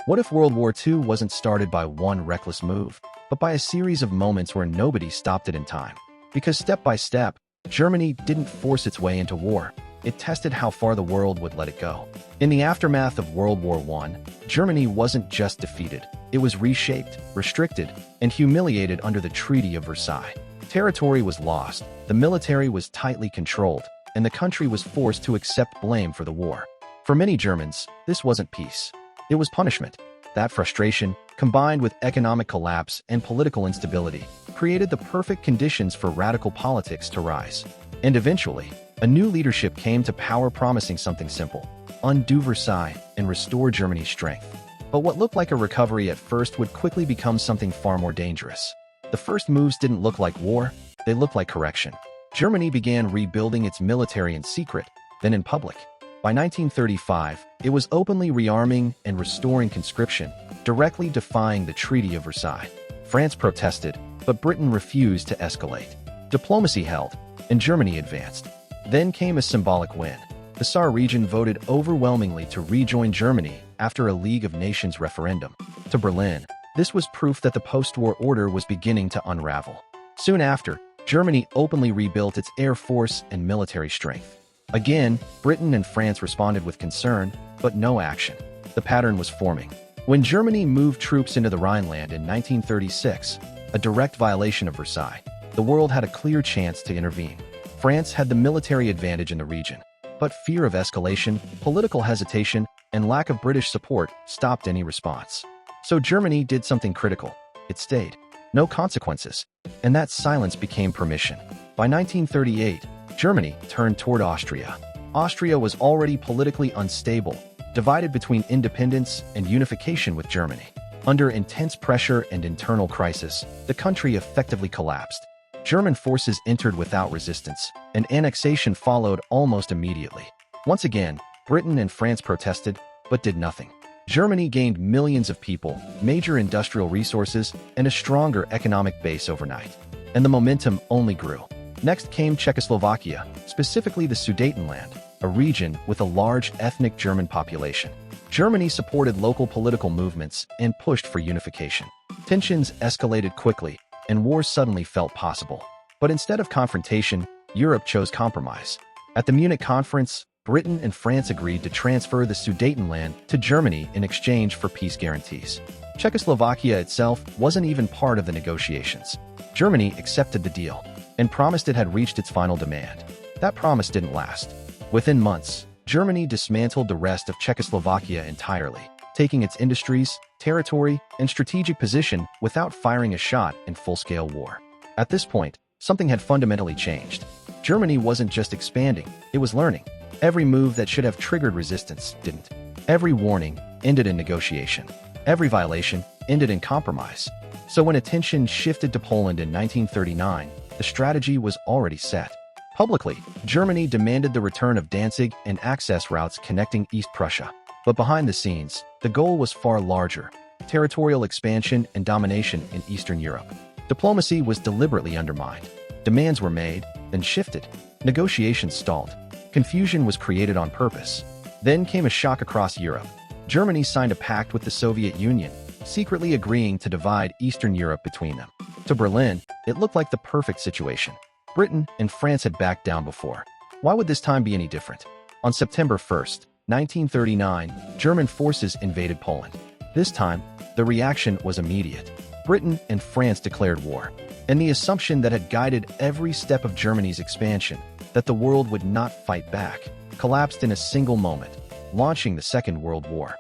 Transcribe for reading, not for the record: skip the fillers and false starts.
What if World War II wasn't started by one reckless move, but by a series of moments where nobody stopped it in time? Because step by step, Germany didn't force its way into war. It tested how far the world would let it go. In the aftermath of World War I, Germany wasn't just defeated. It was reshaped, restricted, and humiliated under the Treaty of Versailles. Territory was lost, the military was tightly controlled, and the country was forced to accept blame for the war. For many Germans, this wasn't peace. It was punishment. That frustration, combined with economic collapse and political instability, created the perfect conditions for radical politics to rise. And eventually, a new leadership came to power promising something simple: undo Versailles and restore Germany's strength. But what looked like a recovery at first would quickly become something far more dangerous. The first moves didn't look like war, they looked like correction. Germany began rebuilding its military in secret, then in public. By 1935, it was openly rearming and restoring conscription, directly defying the Treaty of Versailles. France protested, but Britain refused to escalate. Diplomacy held, and Germany advanced. Then came a symbolic win. The Saar region voted overwhelmingly to rejoin Germany after a League of Nations referendum. To Berlin, this was proof that the post-war order was beginning to unravel. Soon after, Germany openly rebuilt its air force and military strength. Again, Britain and France responded with concern, but no action. The pattern was forming. When Germany moved troops into the Rhineland in 1936, a direct violation of Versailles, the world had a clear chance to intervene. France had the military advantage in the region, but fear of escalation, political hesitation, and lack of British support stopped any response. So Germany did something critical. It stayed. No consequences. And that silence became permission. By 1938, Germany turned toward Austria. Austria was already politically unstable, divided between independence and unification with Germany. Under intense pressure and internal crisis, the country effectively collapsed. German forces entered without resistance, and annexation followed almost immediately. Once again, Britain and France protested, but did nothing. Germany gained millions of people, major industrial resources, and a stronger economic base overnight. And the momentum only grew. Next came Czechoslovakia, specifically the Sudetenland, a region with a large ethnic German population. Germany supported local political movements and pushed for unification. Tensions escalated quickly, and war suddenly felt possible. But instead of confrontation, Europe chose compromise. At the Munich conference, Britain and France agreed to transfer the Sudetenland to Germany in exchange for peace guarantees. Czechoslovakia itself wasn't even part of the negotiations. Germany accepted the deal and promised it had reached its final demand. That promise didn't last. Within months, Germany dismantled the rest of Czechoslovakia entirely, taking its industries, territory, and strategic position without firing a shot in full-scale war. At this point, something had fundamentally changed. Germany wasn't just expanding, it was learning. Every move that should have triggered resistance didn't. Every warning ended in negotiation. Every violation ended in compromise. So when attention shifted to Poland in 1939, the strategy was already set. Publicly, Germany demanded the return of Danzig and access routes connecting East Prussia. But behind the scenes, the goal was far larger: territorial expansion and domination in Eastern Europe. Diplomacy was deliberately undermined. Demands were made, then shifted. Negotiations stalled. Confusion was created on purpose. Then came a shock across Europe. Germany signed a pact with the Soviet Union, secretly agreeing to divide Eastern Europe between them. To Berlin, it looked like the perfect situation. Britain and France had backed down before. Why would this time be any different? On September 1st, 1939, German forces invaded Poland. This time, the reaction was immediate. Britain and France declared war. And the assumption that had guided every step of Germany's expansion, that the world would not fight back, collapsed in a single moment, launching the Second World War.